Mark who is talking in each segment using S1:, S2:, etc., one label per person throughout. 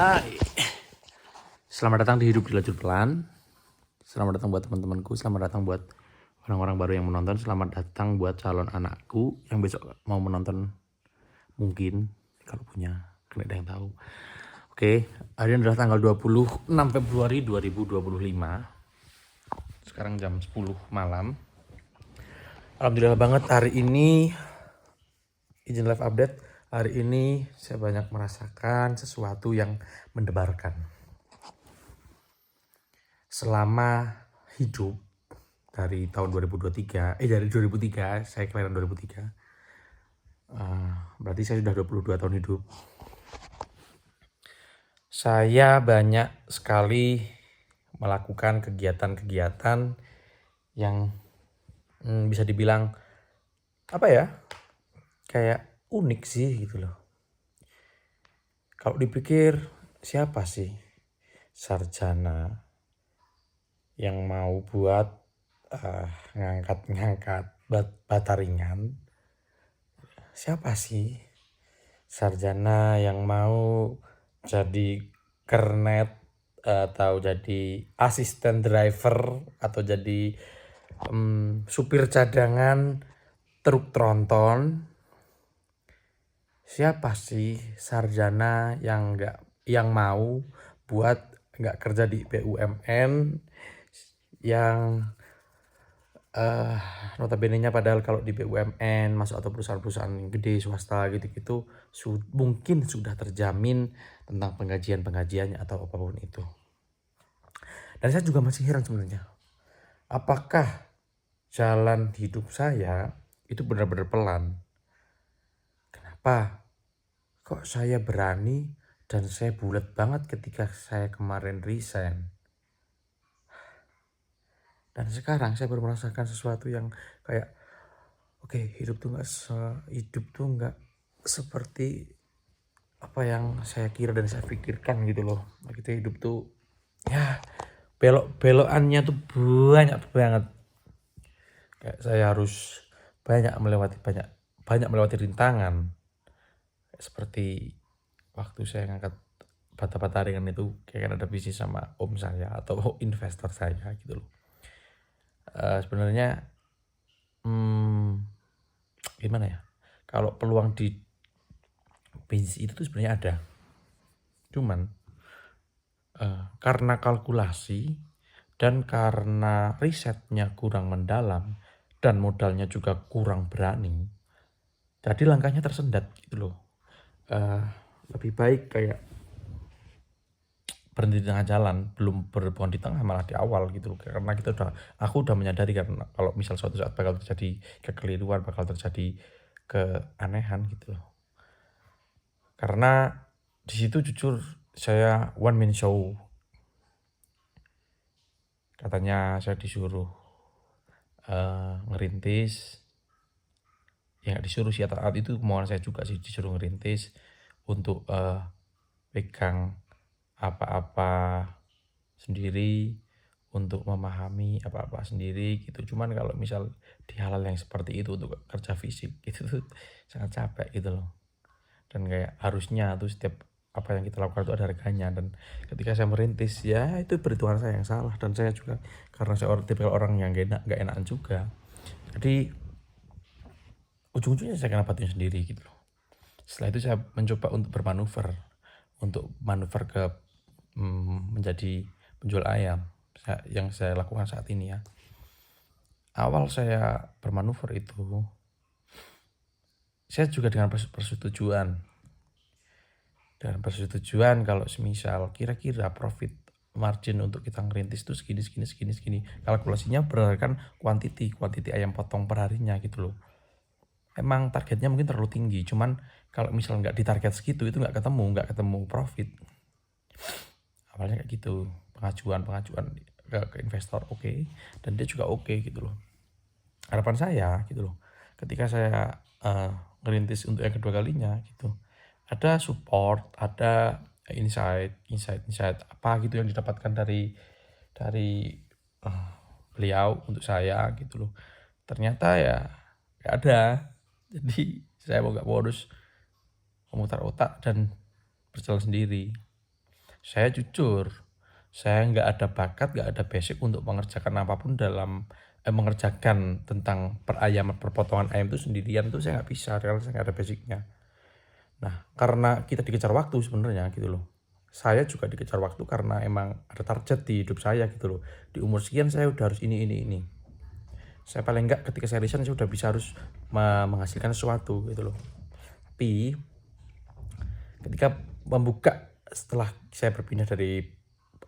S1: Hai, selamat datang di Hidup di Lajur Pelan. Selamat datang buat teman-temanku, selamat datang buat orang-orang baru yang menonton, selamat datang buat calon anakku yang besok mau menonton mungkin kalau punya, kena ada yang tahu. Oke, hari ini adalah tanggal 26 Februari 2025. Sekarang jam 10 malam. Alhamdulillah banget hari ini izin live update. Hari ini saya banyak merasakan sesuatu yang mendebarkan. Selama hidup dari tahun 2023, dari 2003, saya kelahiran 2003. Berarti saya sudah 22 tahun hidup. Saya banyak sekali melakukan kegiatan-kegiatan yang bisa dibilang apa ya? Kayak unik sih gitu loh. Kalau dipikir siapa sih sarjana yang mau buat ngangkat-ngangkat bata ringan? Siapa sih sarjana yang mau jadi kernet atau jadi asisten driver atau jadi supir cadangan truk tronton? Siapa sih sarjana yang mau buat nggak kerja di BUMN yang notabene-nya padahal kalau di BUMN masuk atau perusahaan-perusahaan gede swasta gitu-gitu mungkin sudah terjamin tentang penggajiannya atau apapun itu. Dan saya juga masih heran sebenarnya, apakah jalan hidup saya itu benar-benar pelan? Kenapa kok saya berani dan saya bulat banget ketika saya kemarin resign? Dan sekarang saya baru merasakan sesuatu yang kayak oke, hidup tuh nggak seperti apa yang saya kira dan saya pikirkan gitu loh. Gitu, hidup tuh ya belok-belokannya tuh banyak banget. Kayak saya harus banyak melewati rintangan. Seperti waktu saya ngangkat bata-bata ringan itu kayak ada bisnis sama om saya atau investor saya gitu loh. Sebenarnya gimana ya, kalau peluang di bisnis itu tuh sebenarnya ada, cuman karena kalkulasi dan karena risetnya kurang mendalam dan modalnya juga kurang berani, jadi langkahnya tersendat gitu loh. Lebih baik kayak berhenti di tengah jalan, belum berhenti di tengah malah di awal gitu loh. Karena aku udah menyadari karena kalau misal suatu saat bakal terjadi kekeliruan, bakal terjadi keanehan gitu loh. Karena di situ jujur saya one man show. Katanya saya disuruh ngerintis. Ya nggak disuruh sih, saat itu kemauan saya juga sih, disuruh ngerintis untuk pegang apa-apa sendiri, untuk memahami apa-apa sendiri gitu. Cuman kalau misal di hal-hal yang seperti itu untuk kerja fisik gitu tuh sangat capek gitu loh. Dan kayak harusnya tuh setiap apa yang kita lakukan itu ada harganya. Dan ketika saya merintis ya itu perhitungan saya yang salah, dan saya juga karena saya tipikal orang yang gak enakan juga, jadi ujung-ujungnya saya kena batunya sendiri gitu loh. Setelah itu saya mencoba untuk manuver ke menjadi penjual ayam yang saya lakukan saat ini ya. Awal saya bermanuver itu saya juga dengan persetujuan kalau semisal kira-kira profit margin untuk kita ngerintis itu segini. Kalkulasinya berdasarkan kuantiti ayam potong per harinya gitu loh. Emang targetnya mungkin terlalu tinggi, cuman kalau misal nggak ditarget segitu itu nggak ketemu profit. Awalnya kayak gitu, pengajuan ke investor oke, dan dia juga oke gitu loh. Harapan saya gitu loh, ketika saya ngerintis untuk yang kedua kalinya gitu, ada support, ada insight apa gitu yang didapatkan dari beliau untuk saya gitu loh. Ternyata ya nggak ada. Jadi saya mau nggak mau harus memutar otak dan berjalan sendiri. Saya jujur, saya nggak ada bakat, nggak ada basic untuk mengerjakan apapun dalam mengerjakan tentang perayaman perpotongan ayam itu sendirian itu saya nggak bisa karena saya nggak ada basicnya. Nah, karena kita dikejar waktu sebenarnya gitu loh. Saya juga dikejar waktu karena emang ada target di hidup saya gitu loh. Di umur sekian saya udah harus ini. Saya paling enggak ketika saya resign saya udah bisa harus menghasilkan sesuatu gitu loh. Tapi ketika membuka setelah saya berpindah dari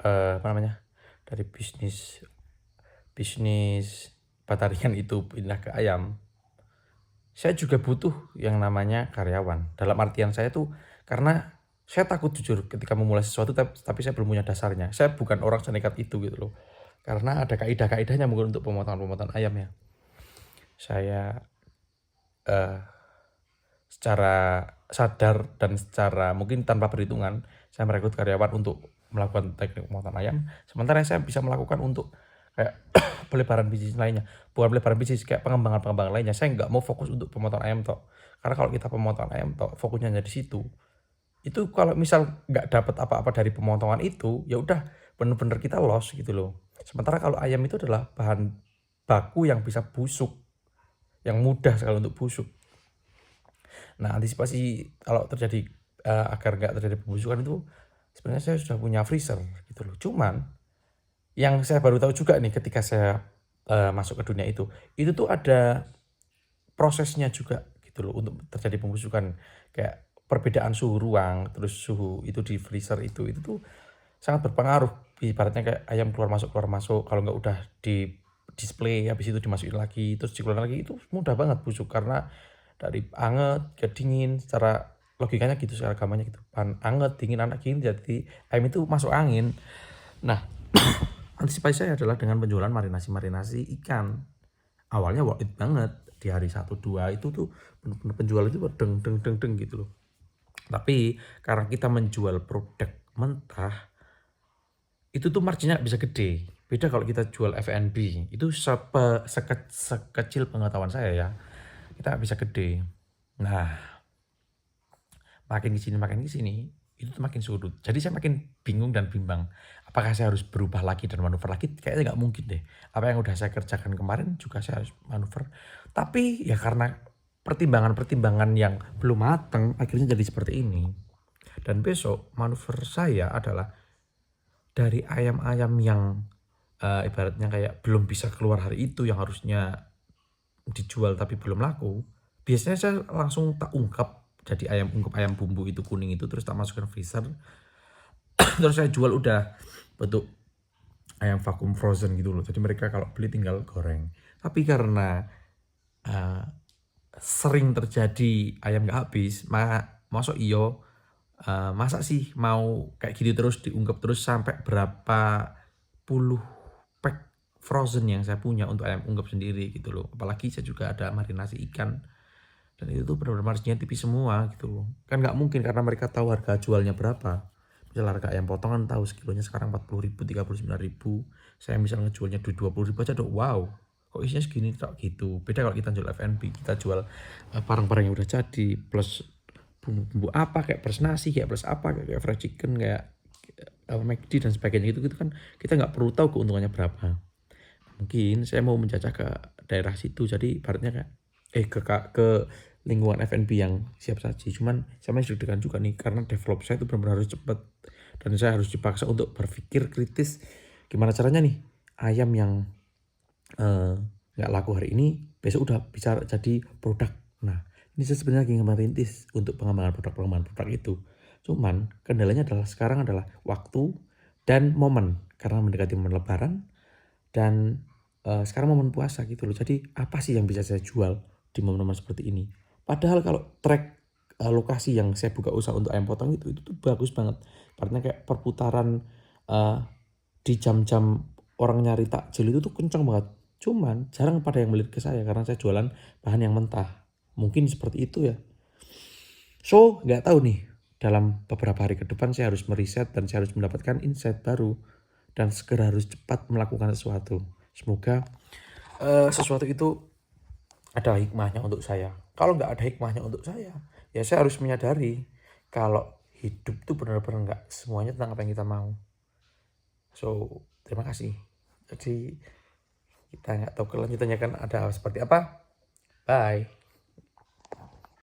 S1: apa namanya? Dari bisnis batarian itu pindah ke ayam, saya juga butuh yang namanya karyawan. Dalam artian saya tuh karena saya takut jujur ketika memulai sesuatu tapi saya belum punya dasarnya. Saya bukan orang senekat itu gitu loh. Karena ada kaidah-kaidahnya mungkin untuk pemotongan-pemotongan ayam ya. Saya eh, secara sadar dan secara mungkin tanpa perhitungan saya merekrut karyawan untuk melakukan teknik pemotongan ayam. Sementara saya bisa melakukan untuk kayak pelebaran bisnis lainnya, bukan pelebaran bisnis, kayak pengembangan lainnya. Saya nggak mau fokus untuk pemotongan ayam tok, karena kalau kita pemotongan ayam tok fokusnya hanya di situ, itu kalau misal nggak dapat apa-apa dari pemotongan itu ya udah bener-bener kita loss gitu loh. Sementara kalau ayam itu adalah bahan baku yang bisa busuk, yang mudah sekali untuk busuk. Nah, antisipasi kalau terjadi agar nggak terjadi pembusukan itu sebenarnya saya sudah punya freezer gitu loh. Cuman yang saya baru tahu juga nih ketika saya masuk ke dunia itu tuh ada prosesnya juga gitu loh untuk terjadi pembusukan. Kayak perbedaan suhu ruang, terus suhu itu di freezer itu tuh sangat berpengaruh. Ibaratnya kayak ayam keluar masuk, kalau nggak udah di display habis itu dimasukin lagi terus dikeluarin lagi itu mudah banget busuk karena dari anget ke dingin, secara logikanya gitu, secara gampangnya gitu. Anget, dingin, jadi ayam itu masuk angin. Nah, antisipasi saya adalah dengan penjualan marinasi ikan. Awalnya worth it banget. Di hari 1 2 itu tuh bener-bener penjual itu deng deng deng deng gitu loh. Tapi karena kita menjual produk mentah, itu tuh marginnya bisa gede. Beda kalau kita jual F&B, itu sekecil pengetahuan saya ya, kita bisa gede. Nah, makin ke sini, itu tuh makin surut. Jadi saya makin bingung dan bimbang. Apakah saya harus berubah lagi dan manuver lagi? Kayaknya nggak mungkin deh. Apa yang udah saya kerjakan kemarin juga saya harus manuver. Tapi ya karena pertimbangan-pertimbangan yang belum matang, akhirnya jadi seperti ini. Dan besok manuver saya adalah dari ayam-ayam yang ibaratnya kayak belum bisa keluar hari itu, yang harusnya dijual tapi belum laku, biasanya saya langsung tak ungkap jadi ayam ungkep, ayam bumbu itu kuning itu, terus tak masukkan freezer. Terus saya jual udah bentuk ayam vakum frozen gitu loh, jadi mereka kalau beli tinggal goreng. Tapi karena uh, sering terjadi ayam gak habis, masuk iyo masa sih mau kayak gitu terus diungkep terus sampai berapa puluh pack frozen yang saya punya untuk ayam ungkep sendiri gitu loh. Apalagi saya juga ada marinasi ikan, dan itu tuh benar-benar marginnya tipis semua gitu loh. Kan nggak mungkin karena mereka tahu harga jualnya berapa. Misal harga ayam potongan tahu sekilonya sekarang 40.000, 39.000, saya misalnya jualnya 20.000 aja, wow, kok isinya segini tak gitu. Beda kalau kita jual F&B, kita jual barang-barang yang udah jadi plus bumbu-bumbu apa, kayak plus nasi, kayak plus apa, kayak fried chicken, kayak McD dan sebagainya, gitu kan kita nggak perlu tahu keuntungannya berapa. Mungkin saya mau menjajah ke daerah situ, jadi ibaratnya kayak ke lingkungan F&B yang siap saji. Cuman saya masih deg-degan juga nih karena develop saya itu benar-benar harus cepat, dan saya harus dipaksa untuk berpikir kritis gimana caranya nih ayam yang nggak laku hari ini besok udah bisa jadi produk. Nah, ini saya sebenarnya lagi merintis untuk pengembangan produk itu. Cuman kendalanya adalah sekarang adalah waktu dan momen, karena mendekati momen lebaran dan sekarang momen puasa gitu loh. Jadi apa sih yang bisa saya jual di momen-momen seperti ini? Padahal kalau track lokasi yang saya buka usaha untuk ayam potong itu tuh bagus banget. Artinya kayak perputaran di jam-jam orang nyari takjil itu tuh kencang banget. Cuman jarang pada yang melihat ke saya karena saya jualan bahan yang mentah. Mungkin seperti itu ya. So, nggak tahu nih, dalam beberapa hari ke depan saya harus meriset dan saya harus mendapatkan insight baru dan segera harus cepat melakukan sesuatu. Semoga sesuatu itu ada hikmahnya untuk saya. Kalau nggak ada hikmahnya untuk saya, ya saya harus menyadari kalau hidup tuh benar-benar nggak semuanya tentang apa yang kita mau. So, terima kasih. Jadi kita nggak tahu kelanjutannya kan ada seperti apa. Bye.